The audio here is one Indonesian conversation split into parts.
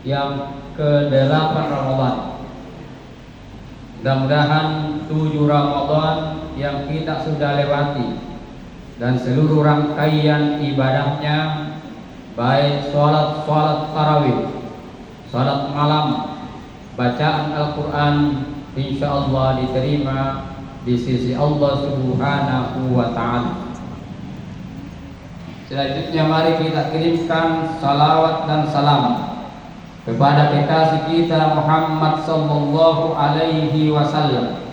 yang ke-8 Ramadan. Mudah-mudahan 7 Ramadan yang kita sudah lewati dan seluruh rangkaian ibadahnya, baik sholat tarawih, sholat malam, bacaan Al-Quran, insyaallah diterima di sisi Allah Subhanahu wa Ta'ala. Selanjutnya mari kita kirimkan salawat dan salam kepada kekasih kita Muhammad sallallahu alaihi wasallam,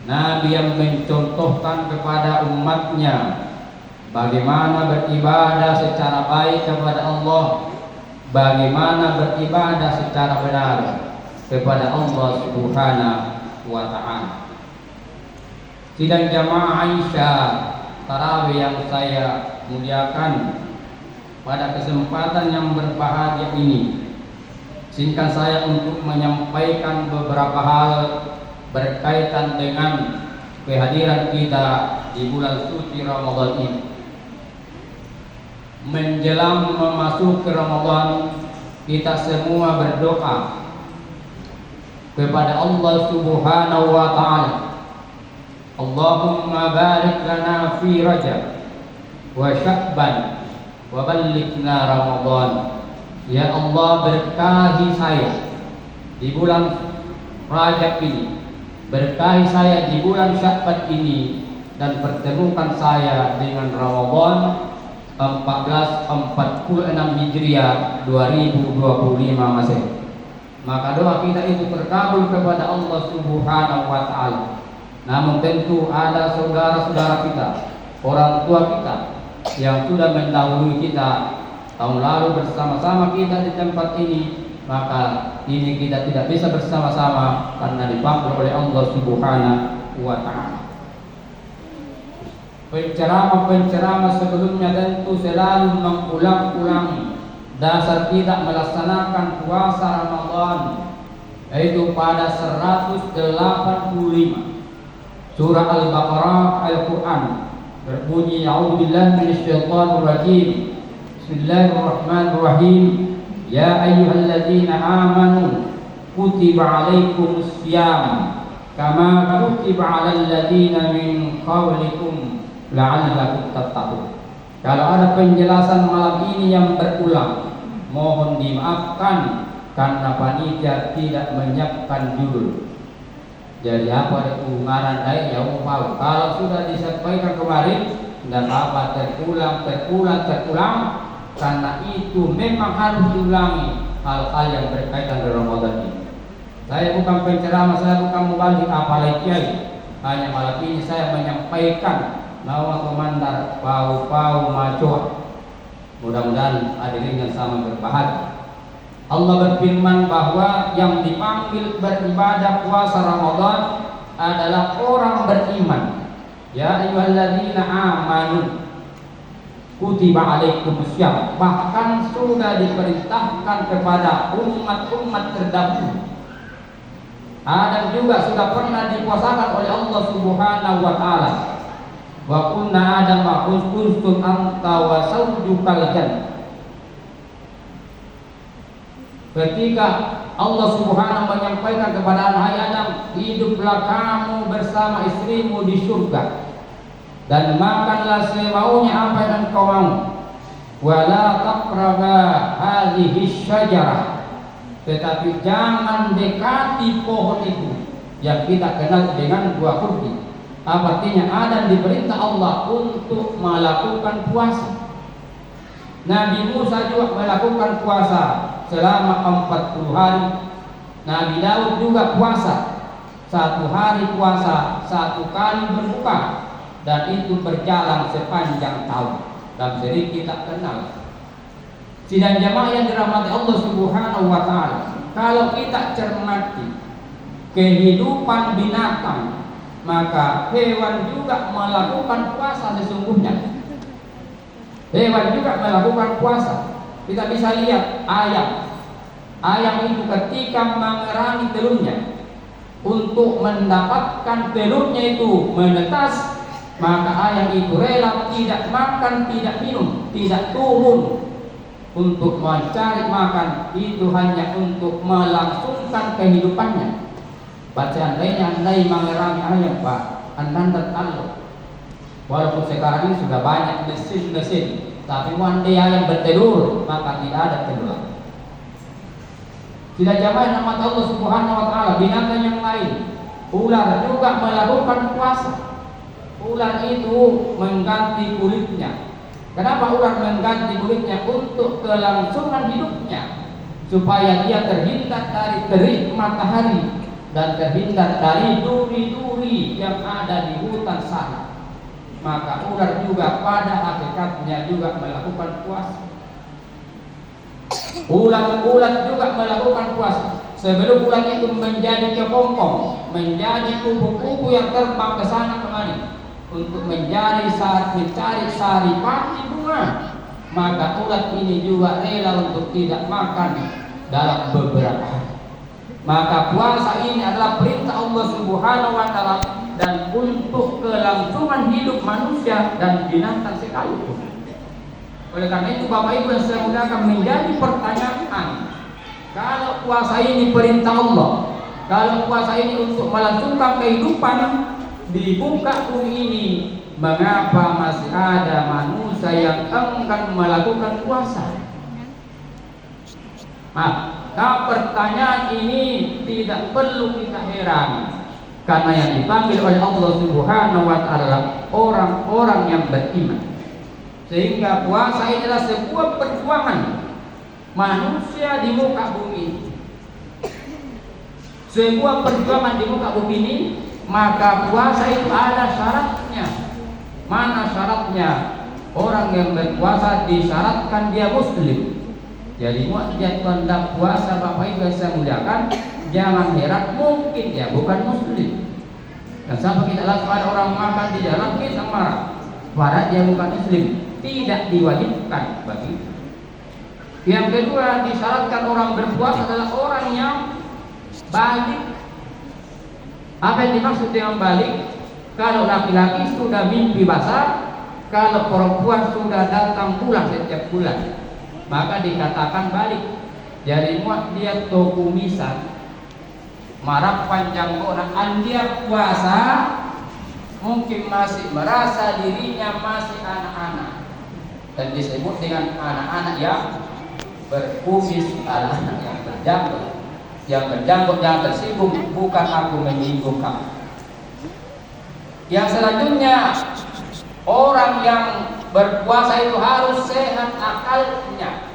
Nabi yang mencontohkan kepada umatnya bagaimana beribadah secara baik kepada Allah, bagaimana beribadah secara benar kepada Allah Subhanahu wa Ta'ala. Sidang jamaah Aisyah tarawih yang saya muliakan, pada kesempatan yang berbahagia ini singkat saya untuk menyampaikan beberapa hal berkaitan dengan kehadiran kita di bulan suci Ramadan ini. Menjelang memasuki Ramadan, kita semua berdoa kepada Allah Subhanahu wa Ta'ala, Allahumma barik lana fi Rajab wa Sya'ban wa ballighna Ramadan. Ya Allah, berkahi saya di bulan Rajab ini, berkahi saya di bulan Sya'ban ini, dan pertemukan saya dengan Ramadan 1446 Hijriah 2025 Masehi. Maka doa kita itu terkabul kepada Allah Subhanahu wa Ta'ala. Namun tentu ada saudara-saudara kita, orang tua kita yang sudah mendahului kita tahun lalu bersama-sama kita di tempat ini, maka ini kita tidak bisa bersama-sama karena dipanggil oleh Allah Subhanahu wa Ta'ala. Penceramah sebelumnya tentu selalu mengulang-ulangi dasar kita melaksanakan puasa Ramadan, yaitu pada 185 surah Al-Baqarah Al-Quran berbunyi a'udzubillahi minasyaitonir rajim. Bismillahirrahmanirrahim. Ya ayyuhalladzina amanu kutiba alaikumus syiyam kama kutiba 'alal ladzina min qablikum la'allakum tattaqun. Kalau ada penjelasan malam ini yang berulang, mohon dimaafkan karena panitia tidak menyiapkan judul. Jadi apa itu ngaran baik ya umpau. Kalau sudah disampaikan kemarin, tidak apa terulang, karena itu memang harus diulangi hal-hal yang berkaitan dengan Ramadan ini. Saya bukan penceramah, saya bukan mubalik apalagi kiai. Hanya malam ini saya menyampaikan bahwa komandar pau macoa. Mudah-mudahan hadirin yang sama berbahagia. Allah berfirman bahwa yang dipanggil beribadah puasa Ramadan adalah orang beriman. Ya ayyuhalladzina amanu kutiba alaikumus syiyam. Bahkan sudah diperintahkan kepada umat-umat terdahulu. Adam juga sudah pernah dipuasakan oleh Allah Subhanahu wa Ta'ala. Wa kunna adama uskun anta wa zawjukal jannah. Ketika Allah Subhanahu menyampaikan kepada anak Adam, hiduplah kamu bersama istrimu di surga dan makanlah semaunya apa yang engkau mau. Wala taqraba hadhihi syajarah. Tetapi jangan dekati pohon itu yang kita kenal dengan buah kurdi. Artinya Adam diperintah Allah untuk melakukan puasa. Nabi Musa juga melakukan puasa selama 40 hari. Nabi Daud juga puasa 1 hari puasa, 1 kali berbuka, dan itu berjalan sepanjang tahun. Dan sering kita kenal. Sidang jamaah yang dirahmati Allah Subhanahu wa Ta'ala, kalau kita cermati kehidupan binatang, maka hewan juga melakukan puasa sesungguhnya. Hewan juga melakukan puasa. Kita bisa lihat ayam. Ayam itu ketika mengerangi telurnya, untuk mendapatkan telurnya itu menetas, maka ayam itu rela tidak makan, tidak minum, tidak turun untuk mencari makan itu hanya untuk melangsungkan kehidupannya. Bacaan lainnya andai mengerangi ayam Pak, andan tertalu. Walaupun sekarang ini sudah banyak mesin-mesin, tapi andai ayam bertelur maka tidak ada telur. Tidak jamaah nama Allah Subhanahu wa taala, binatang yang lain, ular juga melakukan puasa. Ular itu mengganti kulitnya. Kenapa ular mengganti kulitnya? Untuk kelangsungan hidupnya, supaya dia terhindar dari terik matahari dan terhindar dari duri-duri yang ada di hutan sana. Maka ular juga pada hakikatnya juga melakukan puasa. Ulat-ulat juga melakukan puasa. Sebelum ulat itu menjadi kepompong, menjadi kupu-kupu yang terbang ke sana kemari untuk mencari saripati bunga, maka ulat ini juga rela untuk tidak makan dalam beberapa hari. Maka puasa ini adalah perintah Allah Subhanahu wa taala dan untuk kelangsungan hidup manusia dan binatang sekalipun. Oleh karena itu Bapak Ibu yang saya muliakan, menjadi pertanyaan, kalau puasa ini perintah Allah, kalau puasa ini untuk melangsungkan kehidupan di muka bumi ini, mengapa masih ada manusia yang enggan melakukan puasa? Nah, pertanyaan ini tidak perlu kita heran, karena yang dipanggil oleh Allah Subhanahu wa taala orang-orang yang beriman. Sehingga puasa ini adalah sebuah perjuangan manusia di muka bumi. Sebuah perjuangan di muka bumi ini, maka puasa itu ada syaratnya. Mana syaratnya? Orang yang berpuasa disyaratkan dia muslim. Jadi muat-muat hendak puasa Bapak Ibu yang saya muliakan, jangan heran mungkin dia bukan muslim. Dan sampai kita lihat ada orang makan di dalam kita marah, padahal dia bukan muslim, tidak diwajibkan bagi. Yang kedua, disyaratkan orang berpuasa adalah orang yang balik. Apa yang dimaksud dengan balik? Kalau laki-laki sudah mimpi basah, kalau perempuan sudah datang bulan setiap bulan, maka dikatakan balik. Jadi muat dia tokumisan, marah panjang orang dia puasa, mungkin masih merasa dirinya masih anak-anak, dan disebut dengan anak-anak yang berkumis, anak-anak yang berjanggut, yang tersinggung. Bukan aku menyinggung kamu. Yang selanjutnya, orang yang berpuasa itu harus sehat akalnya.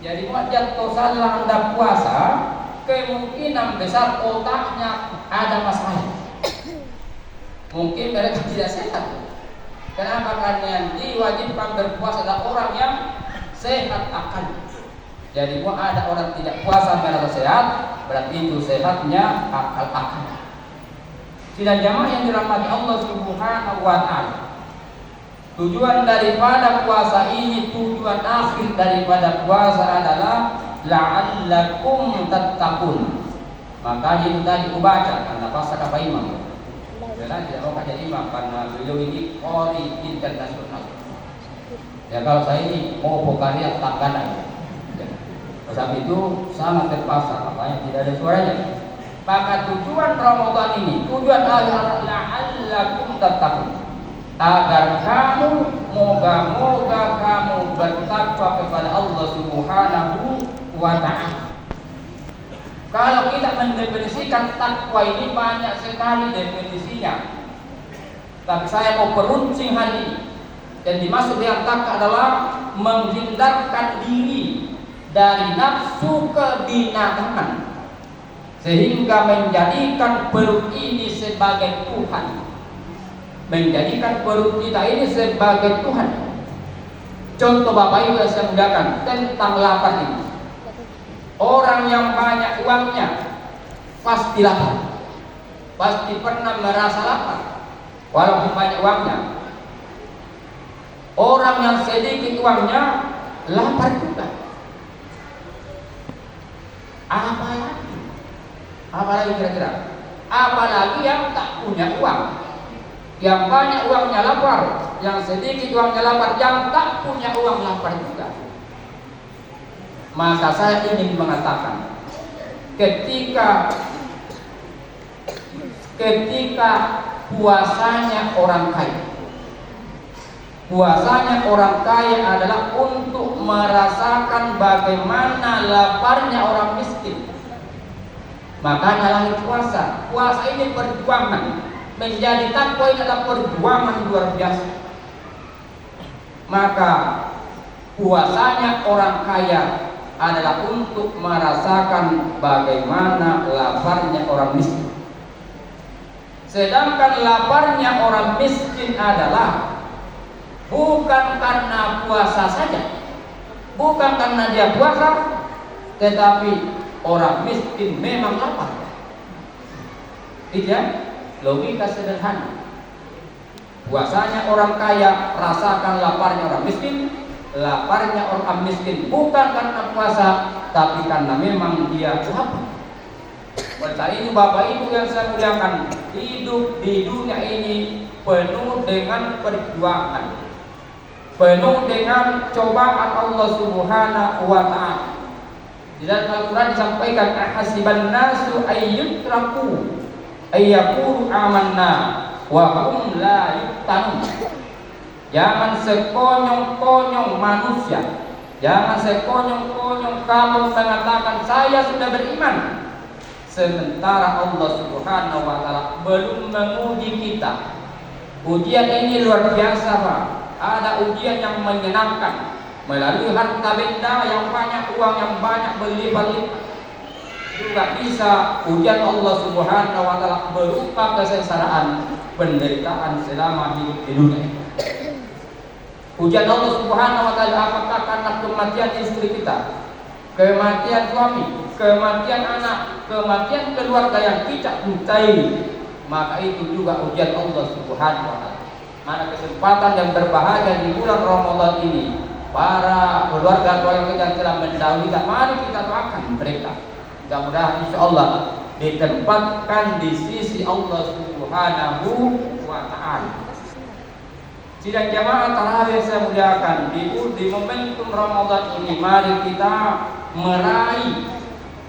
Jadi wajar tosalah Anda puasa, kemungkinan besar otaknya ada masalah. Mungkin mereka tidak sehat. Kenapa? Karena yang diwajibkan berpuasa adalah orang yang sehat akal. Jadi ada orang tidak puasa merasa sehat, berarti itu sehatnya akal. Tidak jamaah yang dirahmati Allah Subhanahu wa taala. Tujuan daripada puasa ini, tujuan akhir daripada puasa adalah la'allakum tattaqun. Maka itu tadi kubaca karena pasal apa imam. Karena tidak mau jadi imam karena beliau ini qori internasional. Ya kalau saya ini mau pokaria tangganan. Sebab itu sangat terpaksa, makanya tidak ada suaranya. Maka tujuan Ramadan ini, tujuan adalah la'allakum tattaqun, agar kamu moga-moga kamu bertakwa kepada Allah Subhanahu wa ta'ala. Kalau kita mendefinisikan takwa ini banyak sekali definisinya, tapi saya mau peruncing hari ini. Dan dimaksud dengan takwa adalah menghindarkan diri dari nafsu kebinatangan, sehingga menjadikan perut ini sebagai Tuhan, menjadikan perut kita ini sebagai Tuhan. Contoh Bapak Ibu yang saya muliakan tentang lapar ini. Orang yang banyak uangnya pasti lapar, pasti pernah merasa lapar walaupun banyak uangnya. Orang yang sedikit uangnya lapar juga. Apalagi kira-kira? Apalagi yang tak punya uang. Yang banyak uangnya lapar, yang sedikit uangnya lapar, yang tak punya uang lapar juga. Maka saya ingin mengatakan, ketika puasanya orang kaya adalah untuk merasakan bagaimana laparnya orang miskin. Makanya langit puasa. Puasa ini perjuangan. Menjadi takwa ini adalah perjuangan luar biasa. Maka puasanya orang kaya adalah untuk merasakan bagaimana laparnya orang miskin. Sedangkan laparnya orang miskin adalah bukan karena puasa saja, bukan karena dia puasa, tetapi orang miskin memang lapar. Itu ya, logika sederhana. Puasanya orang kaya, rasakan laparnya orang miskin. Laparnya orang miskin bukan karena puasa, tapi karena memang dia lapar. Oleh ini Bapak Ibu yang saya muliakan, hidup di dunia ini penuh dengan perjuangan, penuh dengan cobaan Allah Subhanahu wa ta'ala. Di dalam Al-Quran disampaikan, ahasiban nasu ayyutraku ayyaqulu amanna wa hum la yuftanun. Jangan sekonyong-konyong manusia, jangan sekonyong-konyong kamu mengatakan saya sudah beriman, sementara Allah Subhanahu wa ta'ala belum menguji kita. Ujian ini luar biasa, Pak. Ada ujian yang menyenangkan melalui harta benda yang banyak, uang yang banyak berlipat-lipat. Juga bisa ujian Allah Subhanahu wa ta'ala berupa kesengsaraan, penderitaan selama hidup di dunia. Ujian Allah Subhanahu wa ta'ala apakah karena kematian istri kita, kematian suami, kematian anak, kematian keluarga yang kita cintai, maka itu juga ujian Allah Subhanahu wa ta'ala. Mana kesempatan yang berbahagia di bulan Ramadan ini, para keluarga kita yang telah mendahului, mari kita doakan mereka. Mudah-mudahan insyaallah ditempatkan di sisi Allah Subhanahu wa ta'ala. Sidang jamaah tarawih saya muliakan, di momentum Ramadan ini mari kita meraih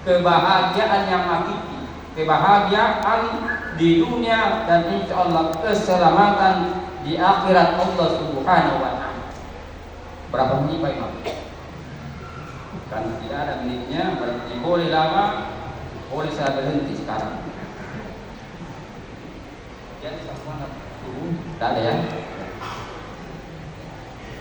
kebahagiaan yang hakiki, kebahagiaan di dunia dan insyaallah keselamatan di akhirat Allah Subhanahu wa ta'ala. Berapa menit Pak Imam? Kan tidak ada menitnya, berarti boleh lama, boleh saya berhenti sekarang. Jadi semua tidak ada ya.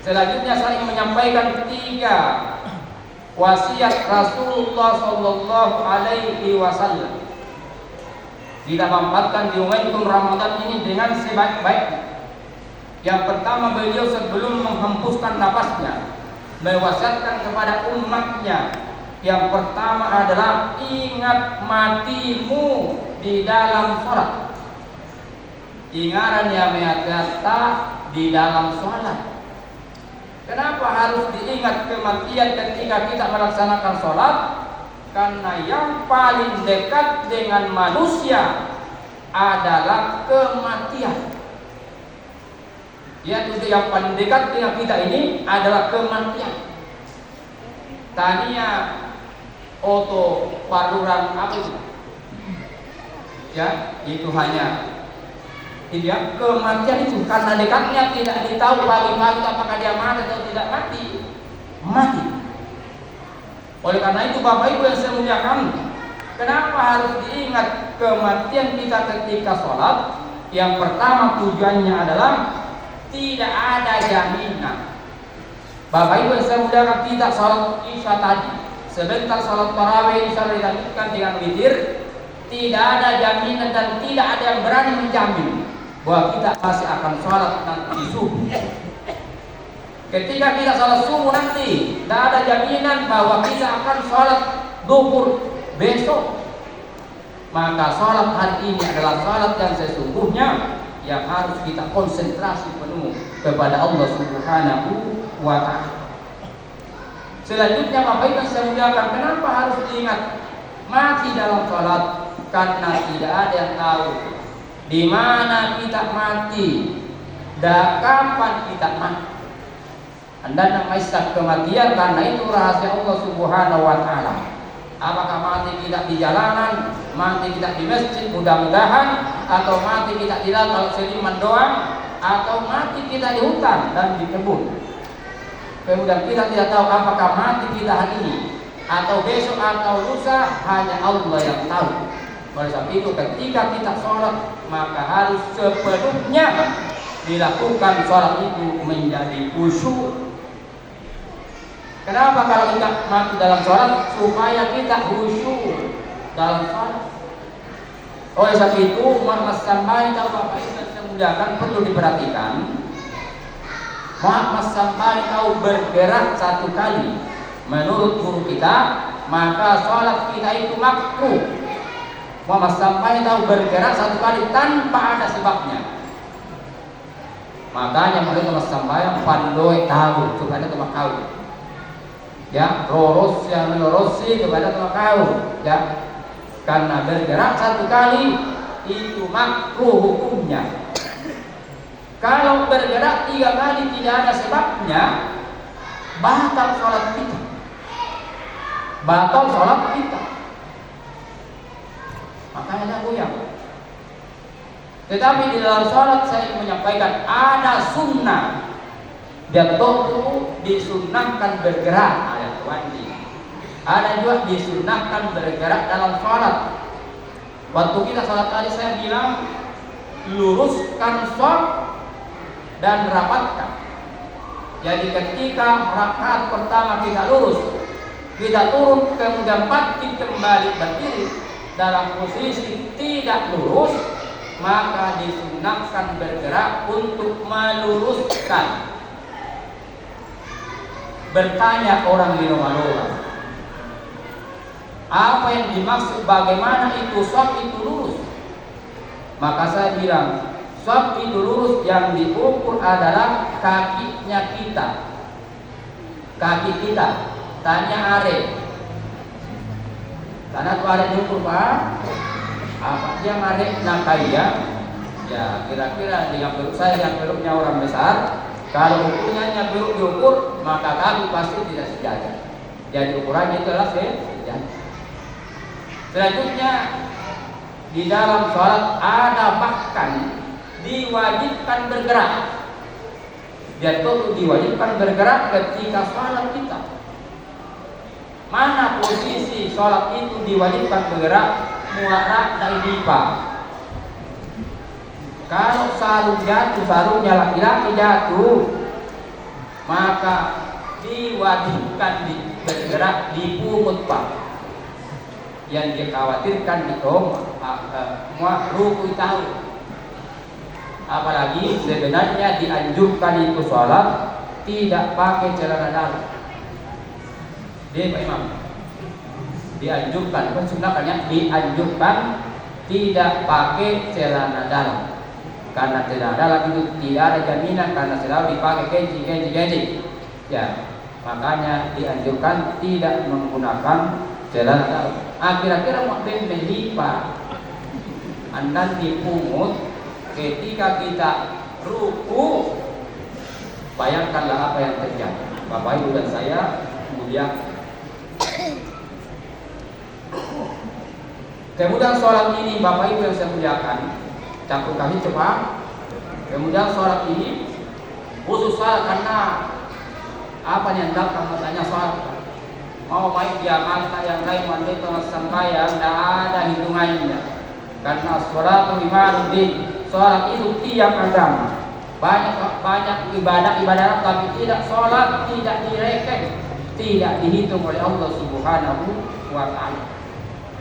Selanjutnya saya ingin menyampaikan 3 wasiat Rasulullah Sallallahu Alaihi Wasallam. Kita pampatkan di momentum Ramadan ini dengan sebaik-baiknya. Yang pertama, beliau sebelum menghembuskan napasnya mewasiatkan kepada umatnya. Yang pertama adalah ingat matimu di dalam sholat. Ingaran ya meata di dalam sholat. Kenapa harus diingat kematian ketika kita melaksanakan sholat? Karena yang paling dekat dengan manusia adalah kematian. Yang paling dekat dengan kita ini adalah kematian. Tania oto paluran apa itu? Ya, itu hanya tidak kematian itu, karena dekatnya tidak ditahu pagi-pagi apakah dia mati atau tidak mati. Oleh karena itu Bapak Ibu yang saya muliakan, kenapa harus diingat kematian kita ketika sholat? Yang pertama tujuannya adalah tidak ada jaminan. Bapak Ibu yang saya muliakan, kita sholat isya tadi, sebentar sholat tarawih isya dilanjutkan dengan witir, tidak ada jaminan dan tidak ada yang berani menjamin bahwa kita masih akan sholat nanti subuh. Ketika kita sholat subuh nanti, tidak ada jaminan bahwa kita akan sholat duhur besok. Maka sholat hari ini adalah sholat yang sesungguhnya yang harus kita konsentrasi penuh kepada Allah Subhanahu wa ta'ala. Selanjutnya Bapak Ibu saya muliakan, kenapa harus diingat mati dalam sholat? Karena tidak ada yang tahu di mana kita mati dan kapan kita mati. Anda mengisah kematian karena itu rahasia Allah Subhanahu wa taala. Apakah mati kita di jalanan, mati kita di masjid mudah-mudahan, atau mati kita di laut kalau seniman doang, atau mati kita di hutan dan di kebun. Kemudian kita tidak tahu apakah mati kita hari ini atau besok atau lusa, hanya Allah yang tahu. Oleh sebab itu ketika kita sholat maka harus sepenuhnya dilakukan sholat itu menjadi khusyuk. Kenapa? Kalau kita mati dalam sholat supaya kita khusyuk dalam sholat. Oleh sebab itu Muhammad sampai tahu Bapak Ibu yang saya muliakan perlu diperhatikan. Muhammad sampai tahu bergerak satu kali menurut guru kita, maka sholat kita itu makruh. Muhammad sampai tahu bergerak satu kali tanpa ada sebabnya. Makanya Muhammad sampai pandoi tahu kepada teman kau. Ya, roros yang melorosi kepada teman kau. Ya, karena bergerak satu kali itu makruh hukumnya. Kalau bergerak 3 kali tidak ada sebabnya, batal sholat kita. Batal sholat kita. Makanya goyang. Tetapi di dalam sholat saya ingin menyampaikan ada sunnah. Dan itu disunnahkan bergerak, ayat wajib. Ada juga disunnahkan bergerak dalam sholat. Waktu kita sholat tadi saya bilang luruskan shaf dan rapatkan. Jadi ketika rakaat pertama kita lurus, kita turun kemudian pasti kembali berdiri dalam posisi tidak lurus, maka disunnahkan bergerak untuk meluruskan. Bertanya orang di rumah-rumah, apa yang dimaksud, bagaimana itu shaf itu lurus? Maka saya bilang shaf itu lurus yang diukur adalah kakinya kita. Kaki kita. Tanya Arif. Karena tuh Arif diukur Pak. Apa yang Arif nakaya? Ya kira-kira dengan perut saya yang perutnya orang besar. Kalau ukurnya perut diukur, maka kaki pasti tidak sejajar. Jadi ukurannya itu adalah sejajar. Selanjutnya di dalam sholat ada bahkan diwajibkan bergerak. Dia tuh diwajibkan bergerak ketika sholat kita. Mana posisi sholat itu diwajibkan bergerak? Muarak dan dipa. Kalau sarung jatuh, sarungnya laki-laki jatuh, maka diwajibkan bergerak di pungut Pak. Yang dikhawatirkan itu ruku tahu. Apalagi sebenarnya dianjurkan itu sholat tidak pakai celana dalam. Dia Pak Imam dianjurkan, sunnahnya dianjurkan tidak pakai celana dalam. Karena celana dalam itu tidak ada jaminan karena selalu dipakai genji. Ya, makanya dianjurkan tidak menggunakan celana dalam. Kira-kira mau melipat Anda dipungut ketika kita ruku, bayangkanlah apa yang terjadi. Bapak Ibu dan saya kemudian kemudian sholat ini Bapak Ibu yang saya muliakan, campur kami cepat. Kemudian sholat ini khusus sholat karena apa yang datang matanya sholat. Mau baik dia mata yang lain wanita sembahyang tidak ada hitungannya. Karena sholat imanuddin, sholat itu tiap agama. Banyak ibadah tapi tidak sholat, tidak direken, tidak dihitung oleh Allah Subhanahu wa taala.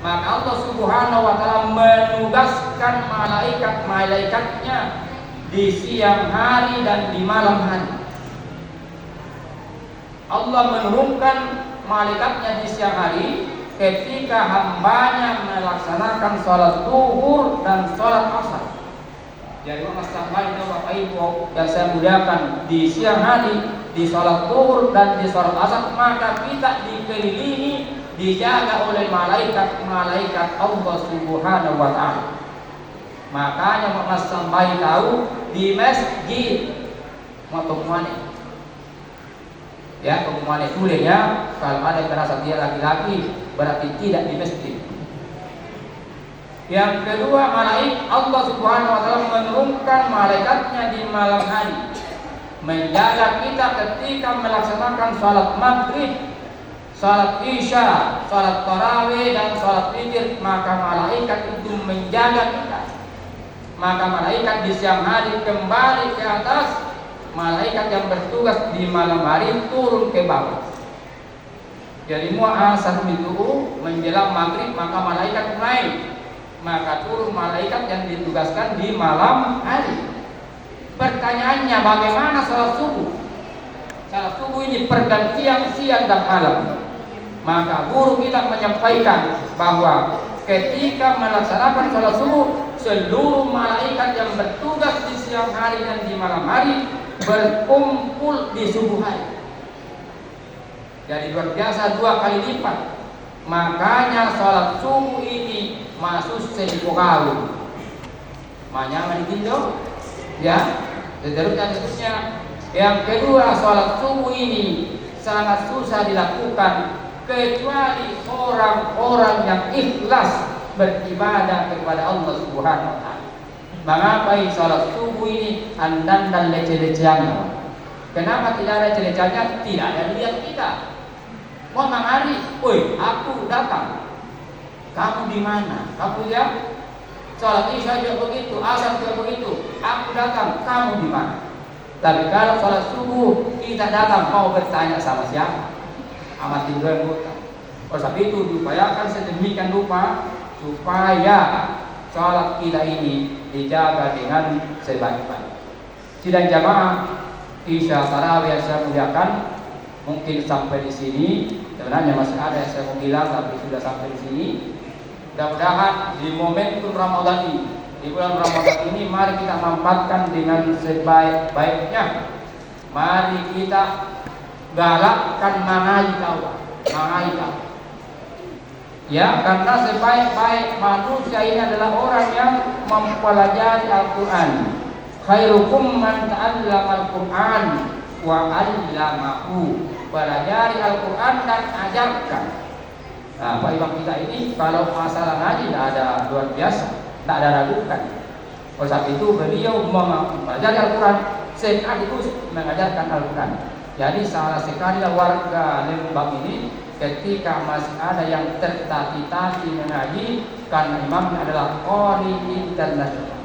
Maka Allah Subhanahu wa taala menugaskan malaikatnya di siang hari dan di malam hari. Allah menurunkan malaikatnya di siang hari ketika hambanya melaksanakan sholat zuhur dan sholat asar. Jadi Mas sampai Bapak Ibu yang saya muliakan, di siang hari di sholat zuhur dan di sholat asar, maka kita dikelilingi, dijaga oleh malaikat Allah Subhanahu wa taala. Makanya Mas sampai tahu di masjid motomane Ya, hukuman tulisnya kalau ada yang merasa dia laki-laki berarti tidak di masjid. Yang kedua, Allah Subhanahu wa taala menurunkan malaikatnya di malam hari menjaga kita ketika melaksanakan salat maghrib, salat isya, salat tarawih dan salat witir, maka malaikat itu menjaga kita. Maka malaikat di siang hari kembali ke atas, malaikat yang bertugas di malam hari turun ke bawah. Jadi mu'asar itu menjelang maghrib maka malaikat naik, maka turun malaikat yang ditugaskan di malam hari. Pertanyaannya, bagaimana salat subuh? Salat subuh ini pergantian siang dan malam. Maka guru kita menyampaikan bahwa ketika melaksanakan salat subuh, seluruh malaikat yang bertugas di siang hari dan di malam hari berkumpul di subuh hari. Jadi luar biasa, 2 kali lipat. Makanya salat subuh ini masuk sedikokau. Makanya ditinjau. Ya, seterusnya. Yang kedua, salat subuh ini sangat susah dilakukan kecuali orang-orang yang ikhlas beribadah kepada Allah Subhanahu wa taala. Mengapa salat subuh ini andan dan leceh-lecehannya? Kenapa tidak ada leceh-lecehannya? Tidak ada lihat kita. Mau hari, woi, aku datang. Kamu di mana? Kamu lihat? Salat isya juga begitu, asar juga begitu. Aku datang, kamu di mana? Tapi kalau salat subuh kita datang, mau bertanya sama siapa? Amat tidur buta. Oleh sebab itu diupayakan sedemikian rupa supaya salat kita ini dijaga dengan sebaik-baik. Sidang jamaah isya tarawih yang saya muliakan, mungkin sampai di sini. Sebenarnya masih ada yang saya mau bilang, tapi sudah sampai di sini. Mudah-mudahan di momentum Ramadan ini, di bulan Ramadan ini, mari kita manfaatkan dengan sebaik-baiknya. Mari kita galakkan mengaji. Ya, karena sebaik-baik manusia ini adalah orang yang mempelajari Al-Quran. Khairukum man ta'allama Al-Quran wa 'allamahu. Pelajari Al-Quran dan ajarkan. Nah, Pak Imam kita ini kalau masalah ngaji tidak ada luar biasa, tidak ada ragukan. Oleh sebab itu beliau mempelajari Al-Quran sekaligus mengajarkan Al-Quran. Jadi salah sekali warga Lembang ini ketika masih ada yang tertati-tati mengaji karena imamnya adalah qari internasional.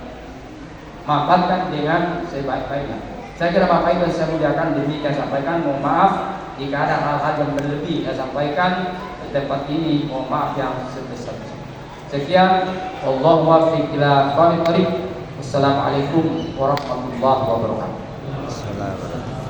Manfaatkan dengan sebaik-baiknya. Saya kira Bapak Ibu saya muliakan demikian sampaikan. Mohon maaf jika ada hal-hal yang berlebih saya sampaikan di tempat ini. Mohon maaf yang sebesar-besarnya. Sekian. Wallahu muwaffiq ila aqwamit thoriq. Wassalamualaikum warahmatullahi wabarakatuh.